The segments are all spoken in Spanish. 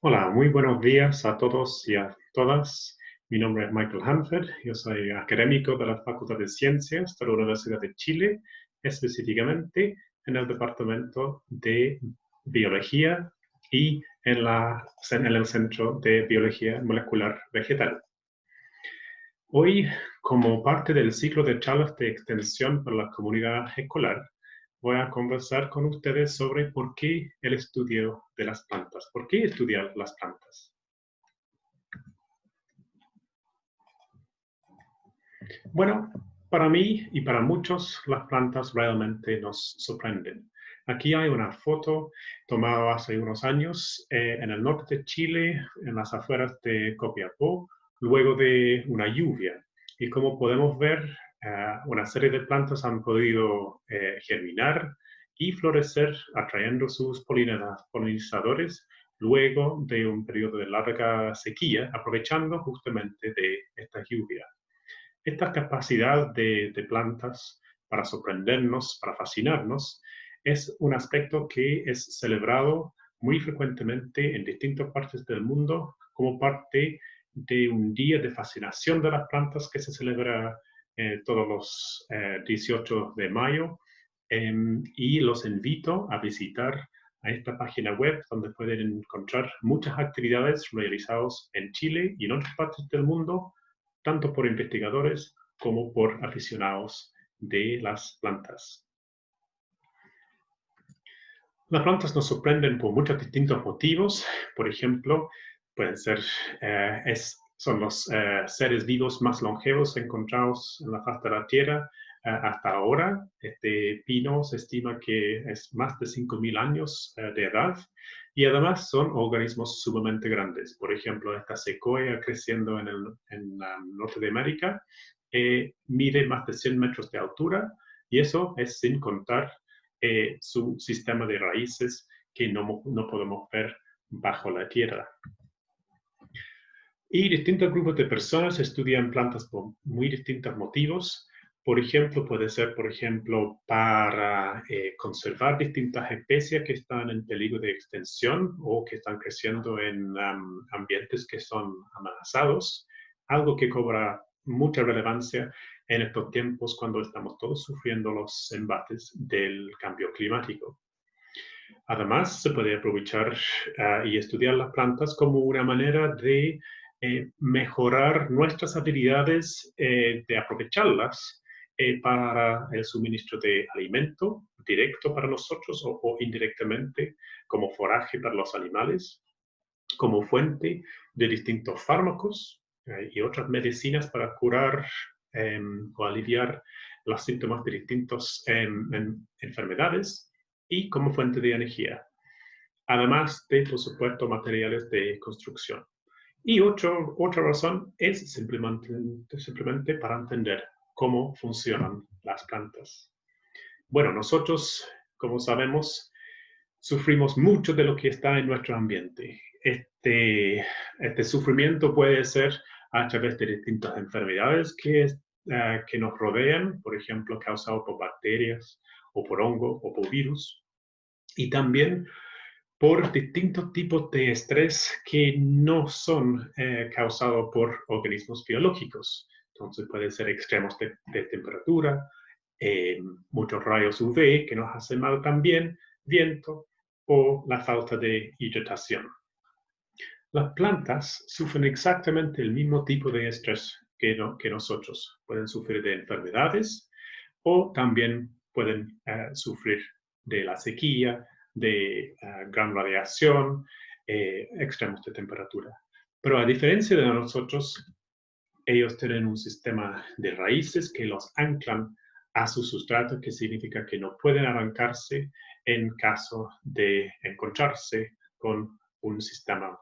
Hola, muy buenos días a todos y a todas. Mi nombre es Michael Hanford, yo soy académico de la Facultad de Ciencias de la Universidad de Chile, específicamente en el Departamento de Biología y en el Centro de Biología Molecular Vegetal. Hoy, como parte del ciclo de charlas de extensión para la comunidad escolar, voy a conversar con ustedes sobre por qué el estudio de las plantas, por qué estudiar las plantas. Bueno, para mí y para muchos, las plantas realmente nos sorprenden. Aquí hay una foto tomada hace unos años en el norte de Chile, en las afueras de Copiapó, luego de una lluvia. Y como podemos ver, una serie de plantas han podido germinar y florecer atrayendo sus polinizadores luego de un periodo de larga sequía, aprovechando justamente de esta lluvia. Esta capacidad de plantas para sorprendernos, para fascinarnos, es un aspecto que es celebrado muy frecuentemente en distintas partes del mundo como parte de un día de fascinación de las plantas que se celebra todos los 18 de mayo. Y los invito a visitar a esta página web donde pueden encontrar muchas actividades realizadas en Chile y en otras partes del mundo tanto por investigadores como por aficionados de las plantas. Las plantas nos sorprenden por muchos distintos motivos. Por ejemplo, pueden ser, son los seres vivos más longevos encontrados en la faz de la Tierra hasta ahora. Este pino se estima que es más de 5.000 años de edad y además son organismos sumamente grandes. Por ejemplo, esta secoya creciendo en norte de América mide más de 100 metros de altura y eso es sin contar su sistema de raíces que no podemos ver bajo la tierra. Y distintos grupos de personas estudian plantas por muy distintos motivos. Por ejemplo, puede ser, por ejemplo, para conservar distintas especies que están en peligro de extinción o que están creciendo en ambientes que son amenazados, algo que cobra mucha relevancia en estos tiempos cuando estamos todos sufriendo los embates del cambio climático. Además, se puede aprovechar y estudiar las plantas como una manera de mejorar nuestras habilidades de aprovecharlas para el suministro de alimento directo para nosotros o indirectamente como forraje para los animales, como fuente de distintos fármacos y otras medicinas para curar o aliviar los síntomas de distintas enfermedades y como fuente de energía, además de, por supuesto, materiales de construcción. Y otra razón es simplemente para entender cómo funcionan las plantas. Bueno, nosotros, como sabemos, sufrimos mucho de lo que está en nuestro ambiente. Este sufrimiento puede ser a través de distintas enfermedades que nos rodean, por ejemplo, causado por bacterias o por hongo o por virus, y también por distintos tipos de estrés que no son causados por organismos biológicos. Entonces puede ser extremos de temperatura, eh, muchos rayos UV que nos hacen mal también, viento o la falta de hidratación. Las plantas sufren exactamente el mismo tipo de estrés que nosotros. Pueden sufrir de enfermedades o también pueden sufrir de la sequía, de gran radiación, extremos de temperatura. Pero a diferencia de nosotros, ellos tienen un sistema de raíces que los anclan a su sustrato, que significa que no pueden arrancarse en caso de encontrarse con un sistema,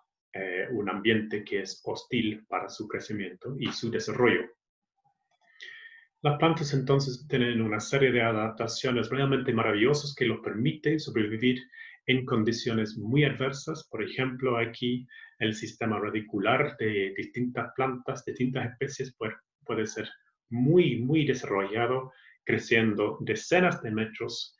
un ambiente que es hostil para su crecimiento y su desarrollo. Las plantas entonces tienen una serie de adaptaciones realmente maravillosas que los permiten sobrevivir en condiciones muy adversas. Por ejemplo, aquí el sistema radicular de distintas plantas, distintas especies puede ser muy desarrollado, creciendo decenas de metros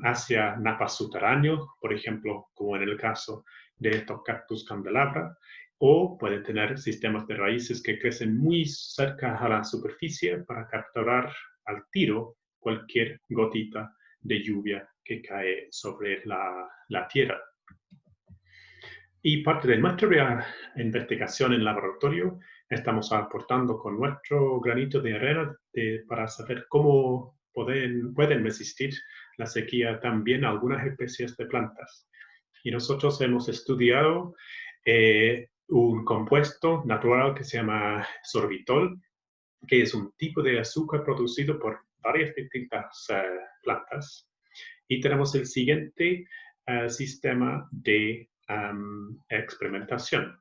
hacia napas subterráneos, por ejemplo, como en el caso de estos cactus candelabra, o pueden tener sistemas de raíces que crecen muy cerca a la superficie para capturar al tiro cualquier gotita de lluvia que cae sobre la tierra. Y parte de nuestra investigación en laboratorio estamos aportando con nuestro granito de arena para saber cómo pueden resistir la sequía también algunas especies de plantas. Y nosotros hemos estudiado un compuesto natural que se llama sorbitol, que es un tipo de azúcar producido por varias distintas plantas. Y tenemos el siguiente sistema de experimentación,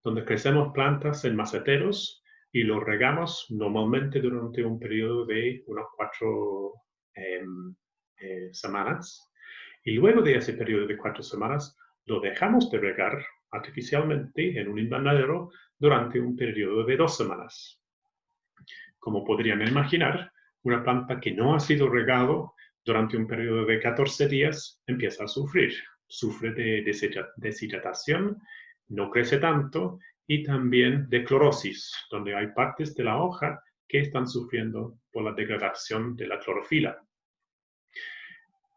donde crecemos plantas en maceteros y los regamos normalmente durante un periodo de unas 4 semanas. Y luego de ese periodo de 4 semanas, lo dejamos de regar artificialmente en un invernadero durante un periodo de 2 semanas. Como podrían imaginar, una planta que no ha sido regado durante un periodo de 14 días empieza a sufrir. Sufre de deshidratación, no crece tanto, y también de clorosis, donde hay partes de la hoja que están sufriendo por la degradación de la clorofila.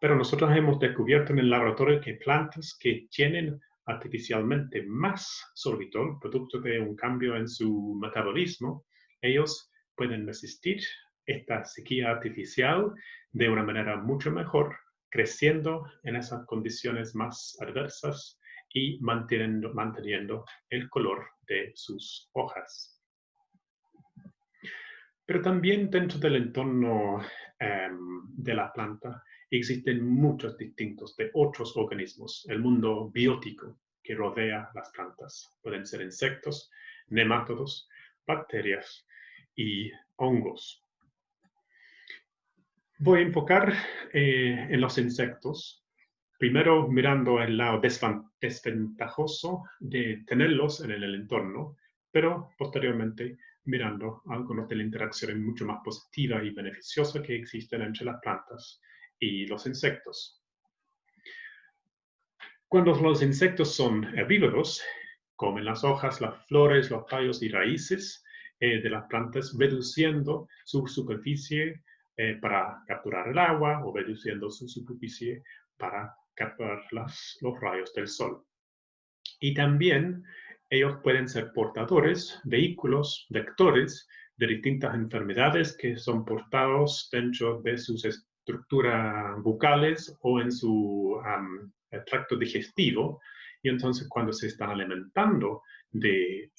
Pero nosotros hemos descubierto en el laboratorio que plantas que tienen artificialmente más sorbitol, producto de un cambio en su metabolismo, ellos pueden resistir esta sequía artificial de una manera mucho mejor, creciendo en esas condiciones más adversas y manteniendo el color de sus hojas. Pero también dentro del entorno de la planta existen muchos distintos de otros organismos, el mundo biótico que rodea las plantas. Pueden ser insectos, nemátodos, bacterias y hongos. Voy a enfocar en los insectos, primero mirando el lado desventajoso de tenerlos en el entorno, pero posteriormente mirando algunos de la interacción mucho más positiva y beneficiosa que existen entre las plantas y los insectos. Cuando los insectos son herbívoros, comen las hojas, las flores, los tallos y raíces de las plantas, reduciendo su superficie para capturar el agua o reduciendo su superficie para capturar los rayos del sol. Y también ellos pueden ser portadores, vehículos, vectores de distintas enfermedades que son portados dentro de sus estructuras bucales o en su tracto digestivo. Y entonces cuando se están alimentando de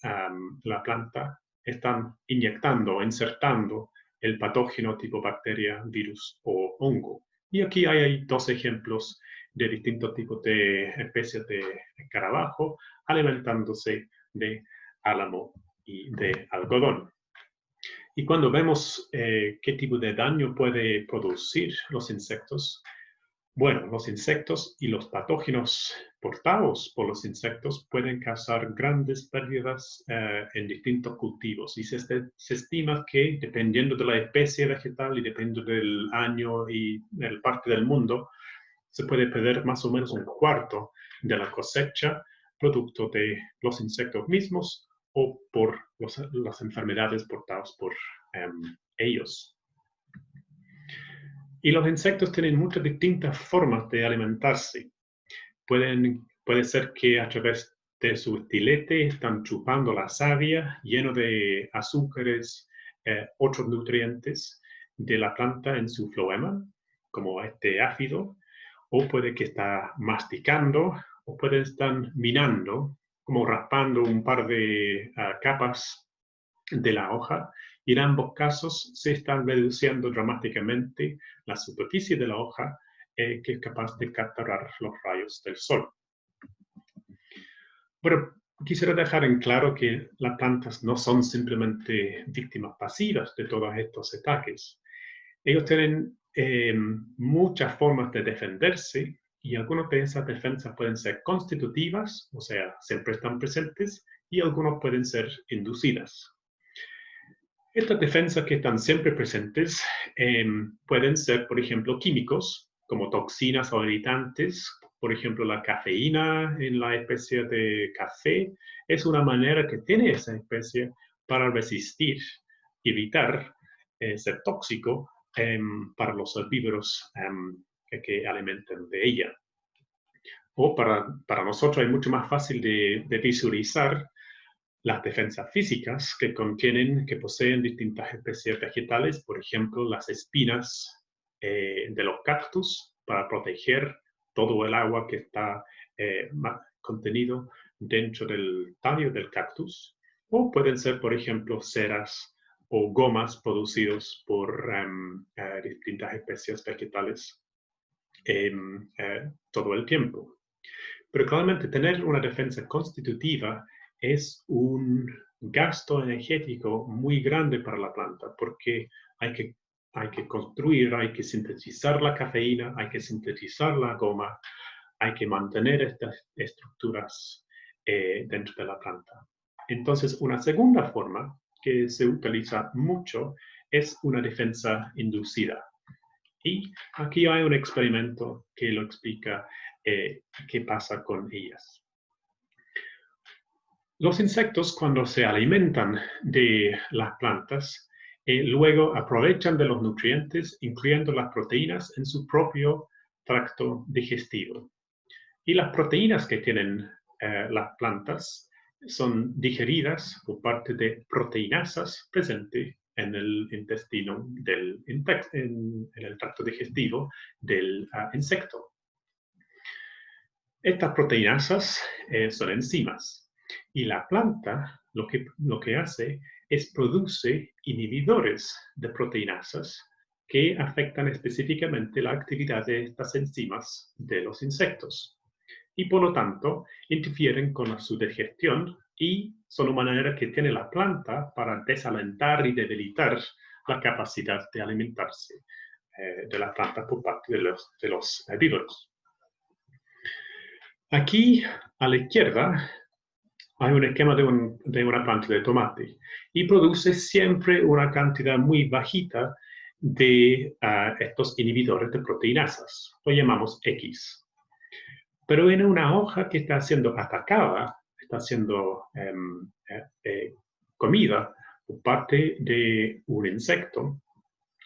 la planta, están inyectando, insertando el patógeno tipo bacteria, virus o hongo. Y aquí hay 2 ejemplos de distintos tipos de especies de escarabajo alimentándose de álamo y de algodón. Y cuando vemos qué tipo de daño puede producir los insectos, bueno, los insectos y los patógenos portados por los insectos pueden causar grandes pérdidas en distintos cultivos. Y se estima que, dependiendo de la especie vegetal y dependiendo del año y del parte del mundo, se puede perder más o menos un cuarto de la cosecha producto de los insectos mismos o por las enfermedades portadas por ellos. Y los insectos tienen muchas distintas formas de alimentarse. Puede ser que a través de su estilete están chupando la savia lleno de azúcares, otros nutrientes de la planta en su floema, como este áfido, o puede que está masticando, o puede estar minando, como raspando un par de capas de la hoja, y en ambos casos se están reduciendo dramáticamente la superficie de la hoja que es capaz de capturar los rayos del sol. Pero quisiera dejar en claro que las plantas no son simplemente víctimas pasivas de todos estos ataques. Ellos tienen muchas formas de defenderse y algunas de esas defensas pueden ser constitutivas, o sea, siempre están presentes, y algunas pueden ser inducidas. Estas defensas que están siempre presentes pueden ser, por ejemplo, químicos, como toxinas o irritantes. Por ejemplo, la cafeína en la especie de café es una manera que tiene esa especie para resistir, evitar ser tóxico para los herbívoros que alimentan de ella. O para nosotros es mucho más fácil de visualizar las defensas físicas que poseen distintas especies vegetales, por ejemplo, las espinas de los cactus para proteger todo el agua que está contenido dentro del tallo del cactus, o pueden ser, por ejemplo, ceras o gomas producidos por distintas especies vegetales todo el tiempo. Pero claramente tener una defensa constitutiva es un gasto energético muy grande para la planta, porque hay que construir, hay que sintetizar la cafeína, hay que sintetizar la goma, hay que mantener estas estructuras dentro de la planta. Entonces, una segunda forma que se utiliza mucho es una defensa inducida. Y aquí hay un experimento que lo explica qué pasa con ellas. Los insectos, cuando se alimentan de las plantas, luego aprovechan de los nutrientes, incluyendo las proteínas, en su propio tracto digestivo. Y las proteínas que tienen las plantas son digeridas por parte de proteinasas presentes en el intestino en el tracto digestivo del insecto. Estas proteinasas son enzimas y la planta lo que hace es produce inhibidores de proteinasas que afectan específicamente la actividad de estas enzimas de los insectos y por lo tanto interfieren con su digestión y son una manera que tiene la planta para desalentar y debilitar la capacidad de alimentarse de la planta por parte de los herbívoros. Aquí a la izquierda hay un esquema de una planta de tomate y produce siempre una cantidad muy bajita de estos inhibidores de proteinasas. Lo llamamos X. Pero en una hoja que está siendo atacada, está siendo comida por parte de un insecto,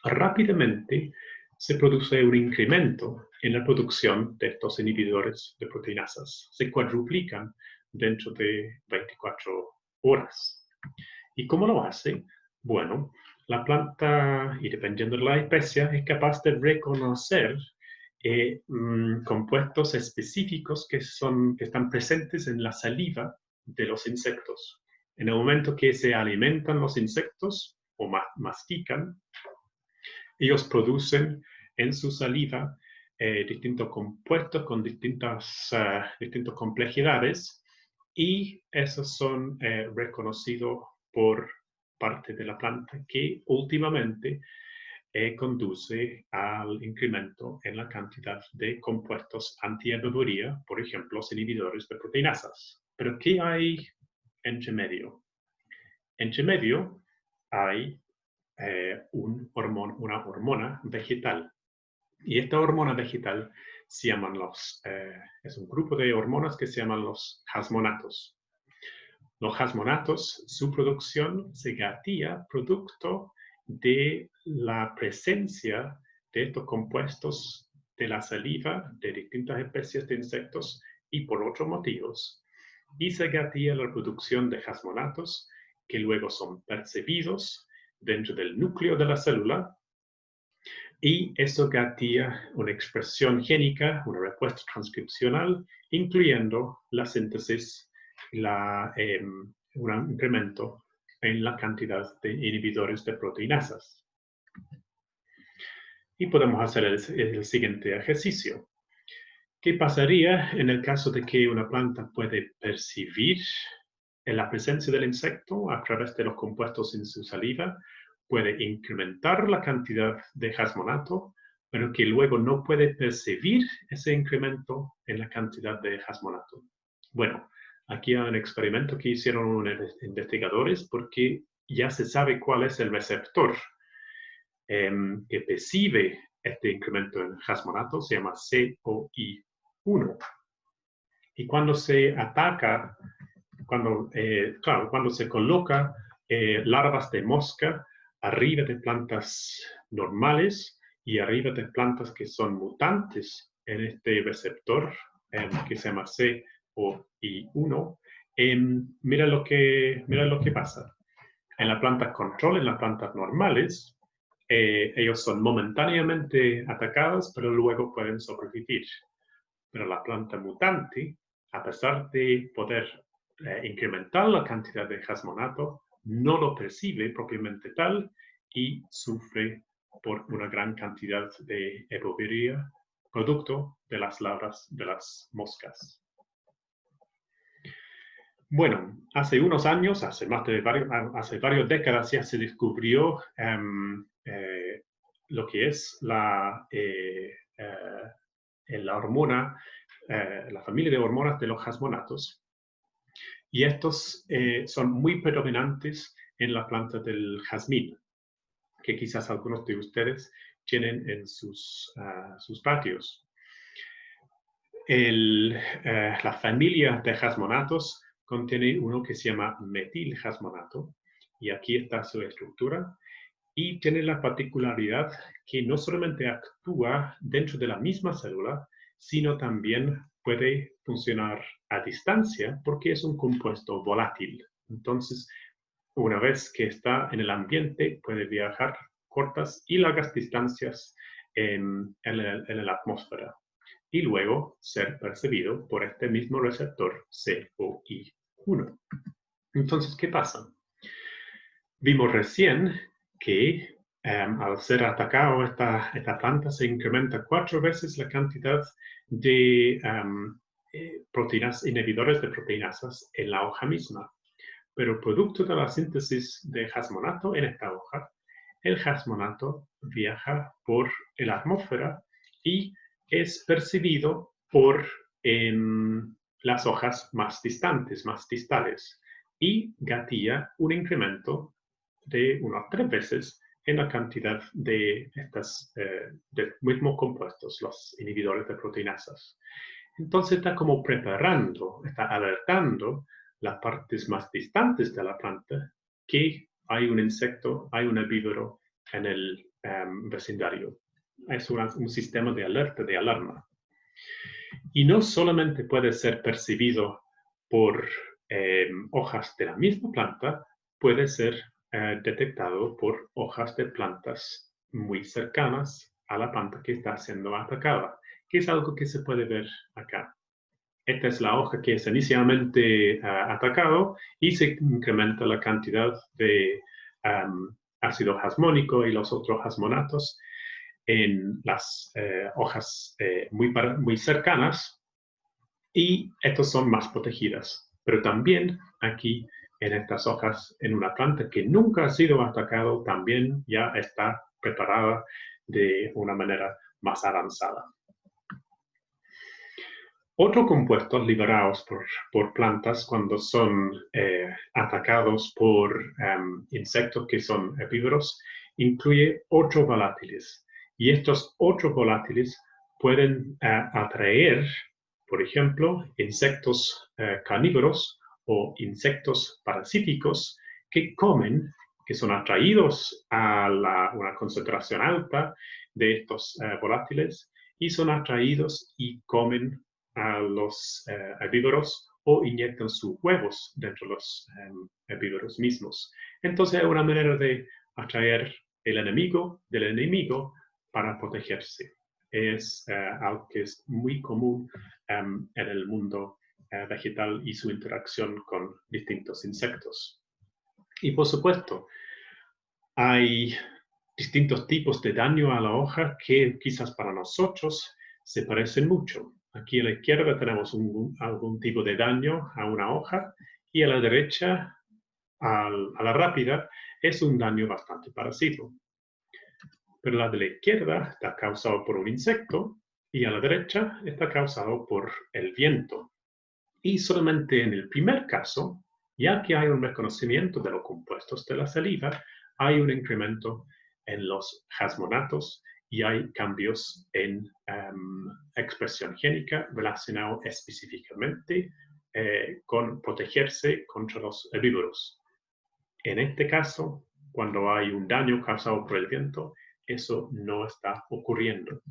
rápidamente se produce un incremento en la producción de estos inhibidores de proteinasas. Se cuadruplican dentro de 24 horas. ¿Y cómo lo hace? Bueno, la planta, y dependiendo de la especie, es capaz de reconocer compuestos específicos que están presentes en la saliva de los insectos. En el momento que se alimentan los insectos o mastican, ellos producen en su saliva distintos compuestos con distintas complejidades y esos son reconocidos por parte de la planta que últimamente conduce al incremento en la cantidad de compuestos antiherbivoría, por ejemplo, los inhibidores de proteinasas. Pero ¿qué hay entre medio? Entre medio hay una hormona vegetal. Y esta hormona vegetal se llaman es un grupo de hormonas que se llaman los jasmonatos. Los jasmonatos, su producción se gatilla producto de la presencia de estos compuestos de la saliva de distintas especies de insectos y por otros motivos. Y se gatilla la producción de jasmonatos que luego son percibidos dentro del núcleo de la célula y eso gatilla una expresión génica, una respuesta transcripcional, incluyendo la síntesis, un incremento en la cantidad de inhibidores de proteinasas. Y podemos hacer el siguiente ejercicio. ¿Qué pasaría en el caso de que una planta puede percibir la presencia del insecto a través de los compuestos en su saliva? Puede incrementar la cantidad de jasmonato, pero que luego no puede percibir ese incremento en la cantidad de jasmonato. Bueno, aquí hay un experimento que hicieron unos investigadores porque ya se sabe cuál es el receptor que percibe este incremento en jasmonato se llama COI1. Y cuando se ataca, cuando se coloca larvas de mosca arriba de plantas normales y arriba de plantas que son mutantes en este receptor que se llama COI1, mira lo que pasa. En la planta control, en las plantas normales, ellos son momentáneamente atacados, pero luego pueden sobrevivir. Pero la planta mutante, a pesar de poder incrementar la cantidad de jasmonato, no lo percibe propiamente tal y sufre por una gran cantidad de hemofilia, producto de las larvas de las moscas. Bueno, hace unos años, hace varias décadas ya se descubrió lo que es la hormona, la familia de hormonas de los jasmonatos. Y estos son muy predominantes en la planta del jazmín, que quizás algunos de ustedes tienen en sus patios. La familia de jasmonatos contiene uno que se llama metiljasmonato, y aquí está su estructura, y tiene la particularidad que no solamente actúa dentro de la misma célula, sino también puede funcionar a distancia porque es un compuesto volátil. Entonces, una vez que está en el ambiente, puede viajar cortas y largas distancias en la atmósfera y luego ser percibido por este mismo receptor COI1. Entonces, ¿qué pasa? Vimos recién que al ser atacado esta planta se incrementa 4 veces la cantidad de proteínas, inhibidores de proteinasas en la hoja misma. Pero producto de la síntesis de jasmonato en esta hoja, el jasmonato viaja por la atmósfera y es percibido por las hojas más distantes, más distales, y gatilla un incremento de unas 3 veces en la cantidad de estos mismos compuestos, los inhibidores de proteinasas. Entonces está como preparando, está alertando las partes más distantes de la planta que hay un insecto, hay un herbívoro en el vecindario. Es un sistema de alerta, de alarma. Y no solamente puede ser percibido por hojas de la misma planta, puede ser detectado por hojas de plantas muy cercanas a la planta que está siendo atacada, que es algo que se puede ver acá. Esta es la hoja que es inicialmente atacado y se incrementa la cantidad de ácido jasmónico y los otros jasmonatos en las hojas muy cercanas, y estas son más protegidas. Pero también aquí en estas hojas, en una planta que nunca ha sido atacado, también ya está preparada de una manera más avanzada. Otros compuestos liberados por plantas cuando son atacados por insectos que son herbívoros incluye 8 volátiles. Y estos 8 volátiles pueden atraer, por ejemplo, insectos carnívoros o insectos parasíticos que comen, que son atraídos a una concentración alta de estos volátiles y son atraídos y comen a los herbívoros o inyectan sus huevos dentro de los herbívoros mismos. Entonces, es una manera de atraer el enemigo del enemigo para protegerse. Es algo que es muy común en el mundo vegetal y su interacción con distintos insectos. Y por supuesto, hay distintos tipos de daño a la hoja que quizás para nosotros se parecen mucho. Aquí a la izquierda tenemos algún tipo de daño a una hoja y a la derecha, a la rápida, es un daño bastante parecido. Pero la de la izquierda está causado por un insecto y a la derecha está causado por el viento. Y solamente en el primer caso, ya que hay un reconocimiento de los compuestos de la saliva, hay un incremento en los jasmonatos y hay cambios en expresión génica relacionados específicamente con protegerse contra los herbívoros. En este caso, cuando hay un daño causado por el viento, eso no está ocurriendo.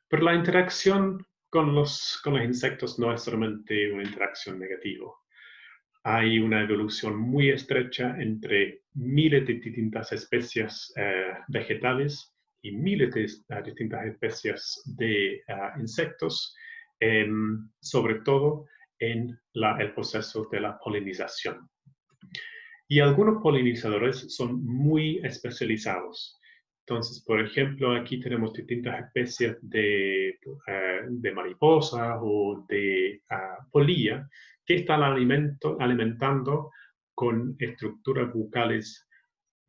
Pero la interacción con los insectos no es solamente una interacción negativa. Hay una evolución muy estrecha entre miles de distintas especies vegetales y miles de distintas especies de insectos, sobre todo en el proceso de la polinización. Y algunos polinizadores son muy especializados. Entonces, por ejemplo, aquí tenemos distintas especies de mariposa o de polilla que están alimentando con estructuras bucales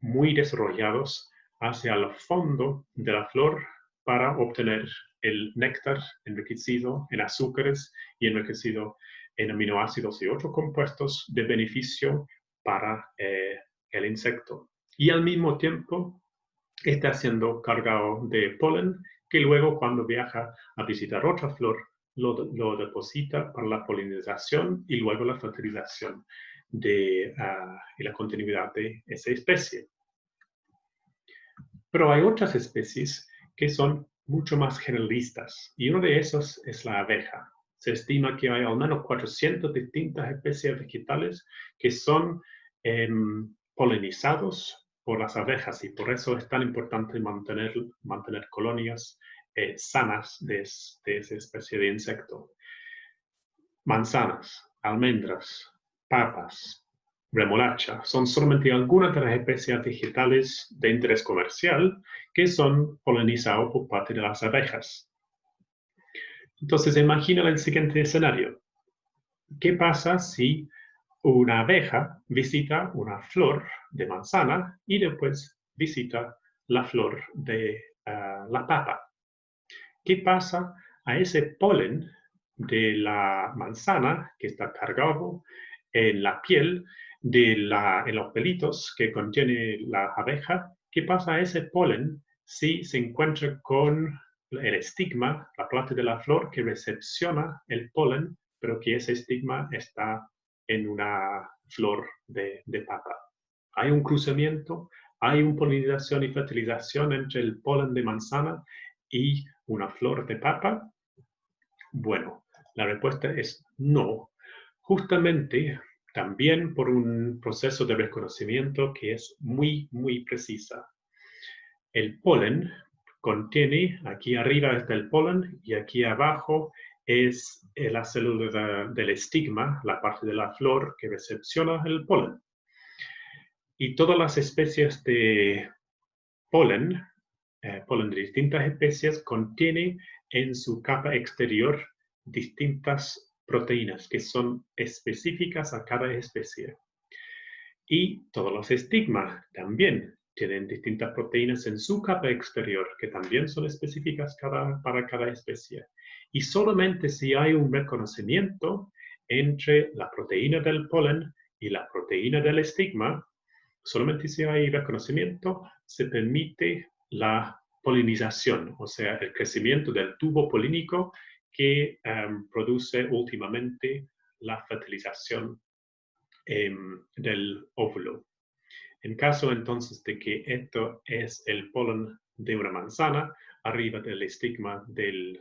muy desarrollados hacia el fondo de la flor para obtener el néctar enriquecido en azúcares y enriquecido en aminoácidos y otros compuestos de beneficio para el insecto. Y al mismo tiempo está siendo cargado de polen que luego cuando viaja a visitar otra flor lo deposita para la polinización y luego la fertilización y la continuidad de esa especie. Pero hay otras especies que son mucho más generalistas y uno de esos es la abeja. Se estima que hay al menos 400 distintas especies vegetales que son polinizados por las abejas y por eso es tan importante mantener colonias sanas de esa especie de insecto. Manzanas, almendras, papas, remolacha son solamente algunas de las especies vegetales de interés comercial que son polinizados por parte de las abejas. Entonces, imagina el siguiente escenario. ¿Qué pasa si una abeja visita una flor de manzana y después visita la flor de la papa? ¿Qué pasa a ese polen de la manzana que está cargado en la piel en los pelitos que contiene la abeja? ¿Qué pasa a ese polen si se encuentra con el estigma, la parte de la flor que recepciona el polen, pero que ese estigma está en una flor de papa? Hay un cruzamiento, hay una polinización y fertilización entre el polen de manzana y una flor de papa. Bueno, la respuesta es no. Justamente también por un proceso de reconocimiento que es muy, muy precisa. El polen contiene, aquí arriba está el polen y aquí abajo es la célula del estigma, la parte de la flor que recepciona el polen. Y todas las especies de polen de distintas especies contiene en su capa exterior distintas proteínas que son específicas a cada especie. Y todos los estigmas también tienen distintas proteínas en su capa exterior que también son específicas para cada especie. Y solamente si hay un reconocimiento entre la proteína del polen y la proteína del estigma, solamente si hay reconocimiento, se permite la polinización, o sea, el crecimiento del tubo polínico que produce últimamente la fertilización del óvulo. En caso entonces de que esto es el polen de una manzana, arriba del estigma de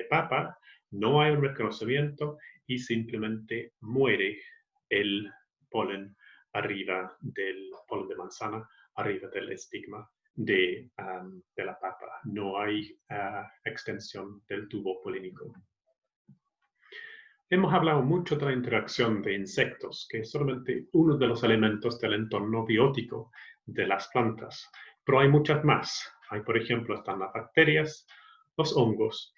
papa, no hay un reconocimiento y simplemente muere el polen arriba del polen de manzana, arriba del estigma de la papa. No hay extensión del tubo polínico. Hemos hablado mucho de la interacción de insectos, que es solamente uno de los elementos del entorno biótico de las plantas, pero hay muchas más. Hay, por ejemplo, están las bacterias, los hongos,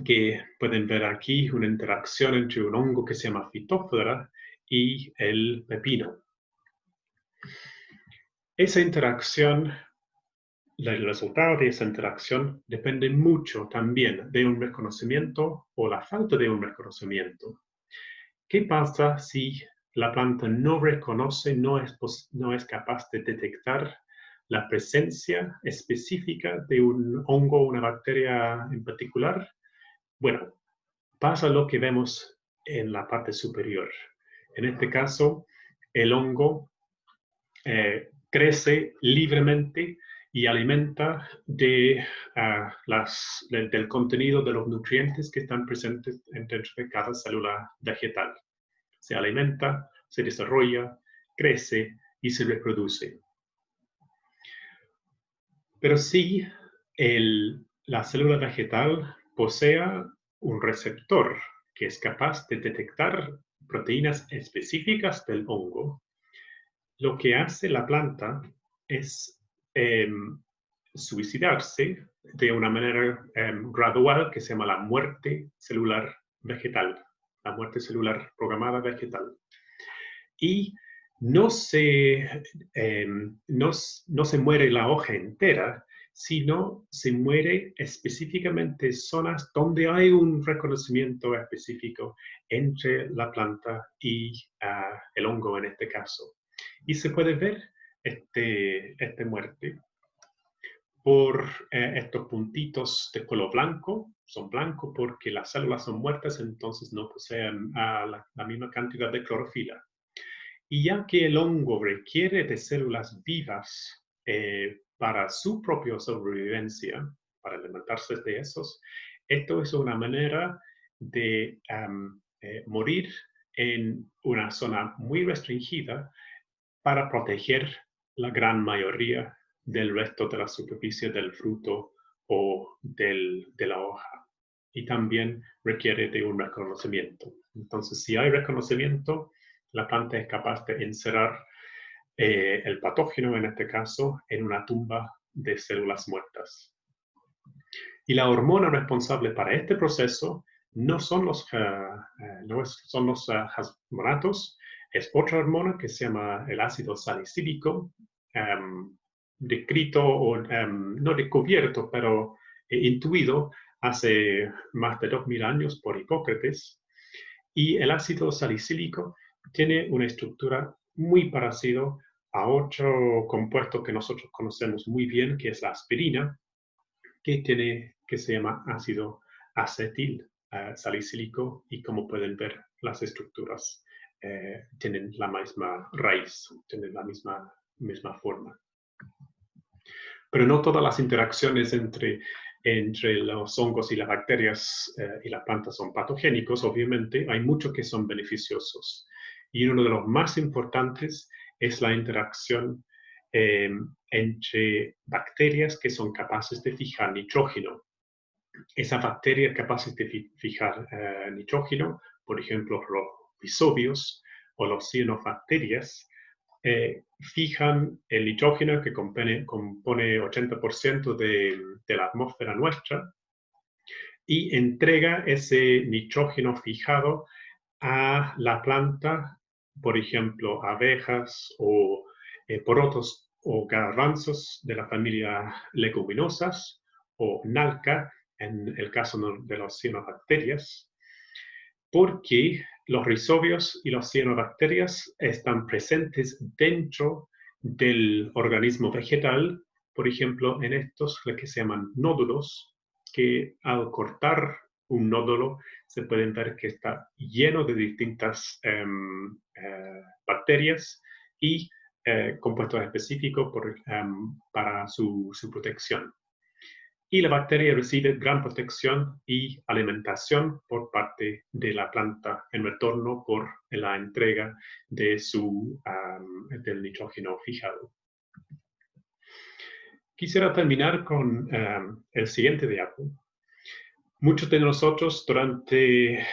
que pueden ver aquí una interacción entre un hongo que se llama Phytophthora y el pepino. Esa interacción, el resultado de esa interacción depende mucho también de un reconocimiento o la falta de un reconocimiento. ¿Qué pasa si la planta no reconoce, no es capaz de detectar la presencia específica de un hongo o una bacteria en particular? Bueno, pasa lo que vemos en la parte superior. En este caso, el hongo crece libremente y alimenta del contenido de los nutrientes que están presentes dentro de cada célula vegetal. Se alimenta, se desarrolla, crece y se reproduce. Pero si la célula vegetal posea un receptor que es capaz de detectar proteínas específicas del hongo, lo que hace la planta es suicidarse de una manera gradual que se llama la muerte celular vegetal, la muerte celular programada vegetal. Y no se muere la hoja entera, sino se muere específicamente zonas donde hay un reconocimiento específico entre la planta y el hongo en este caso. Y se puede ver esta muerte por estos puntitos de color blanco. Son blancos porque las células son muertas, entonces no poseen la misma cantidad de clorofila. Y ya que el hongo requiere de células vivas para su propia sobrevivencia, para alimentarse de esos, esto es una manera de morir en una zona muy restringida para proteger la gran mayoría del resto de la superficie del fruto o de la hoja. Y también requiere de un reconocimiento. Entonces, si hay reconocimiento, la planta es capaz de encerrar el patógeno, en este caso, en una tumba de células muertas. Y la hormona responsable para este proceso no son los jasmonatos, es otra hormona que se llama el ácido salicílico, descrito o no descubierto, pero intuido hace más de 2000 años por Hipócrates. Y el ácido salicílico tiene una estructura muy parecida a otro compuesto que nosotros conocemos muy bien, que es la aspirina, que se llama ácido acetil salicílico, y como pueden ver, las estructuras tienen la misma raíz, tienen la misma forma. Pero no todas las interacciones entre los hongos y las bacterias y las plantas son patogénicos, obviamente. Hay muchos que son beneficiosos. Y uno de los más importantes es la interacción entre bacterias que son capaces de fijar nitrógeno. Esas bacterias capaces de fijar nitrógeno, por ejemplo, los rhizobios o los cianobacterias, fijan el nitrógeno que compone 80% de la atmósfera nuestra y entrega ese nitrógeno fijado a la planta, por ejemplo, abejas o porotos o garbanzos de la familia leguminosas o nalca, en el caso de las cianobacterias, porque los rhizobios y las cianobacterias están presentes dentro del organismo vegetal, por ejemplo, en estos que se llaman nódulos, que al cortar un nódulo se pueden ver que está lleno de distintas bacterias y compuestos específicos para su protección. Y la bacteria recibe gran protección y alimentación por parte de la planta en retorno por la entrega del nitrógeno fijado. Quisiera terminar con el siguiente diapo. Muchos de nosotros durante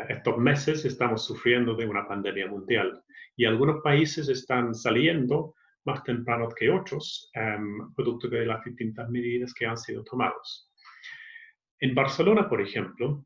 estos meses estamos sufriendo de una pandemia mundial y algunos países están saliendo más temprano que otros, producto de las distintas medidas que han sido tomadas. En Barcelona, por ejemplo,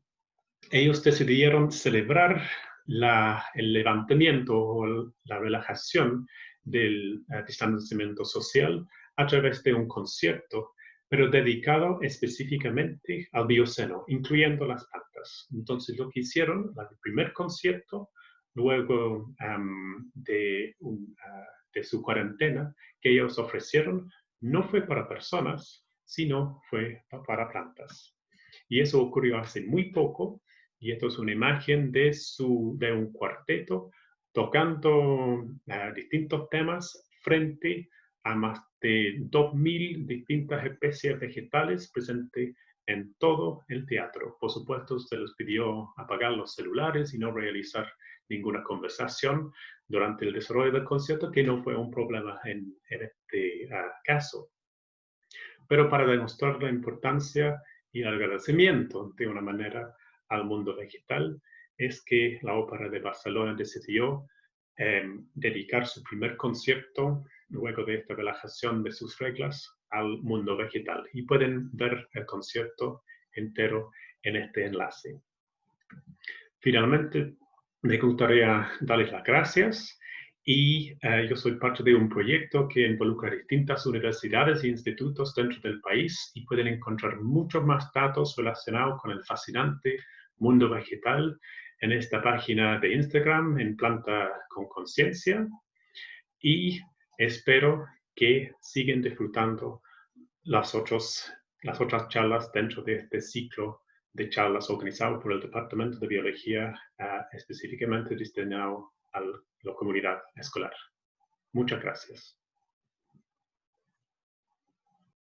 ellos decidieron celebrar el levantamiento o la relajación del distanciamiento social a través de un concierto, pero dedicado específicamente al bioceno, incluyendo las plantas. Entonces, lo que hicieron, el primer concierto, luego de de su cuarentena que ellos ofrecieron no fue para personas, sino fue para plantas. Y eso ocurrió hace muy poco, y esto es una imagen de un cuarteto tocando distintos temas frente a más de 2.000 distintas especies vegetales presentes en todo el teatro. Por supuesto, se les pidió apagar los celulares y no realizar ninguna conversación durante el desarrollo del concierto, que no fue un problema en este caso. Pero para demostrar la importancia y el agradecimiento de una manera al mundo vegetal, es que la Ópera de Barcelona decidió dedicar su primer concierto, luego de esta relajación de sus reglas, al mundo vegetal. Y pueden ver el concierto entero en este enlace. Finalmente, me gustaría darles las gracias y yo soy parte de un proyecto que involucra distintas universidades e institutos dentro del país y pueden encontrar muchos más datos relacionados con el fascinante mundo vegetal en esta página de Instagram, en Planta con Conciencia, y espero que sigan disfrutando las otras charlas dentro de este ciclo de charlas organizado por el Departamento de Biología, específicamente destinado a la comunidad escolar. Muchas gracias.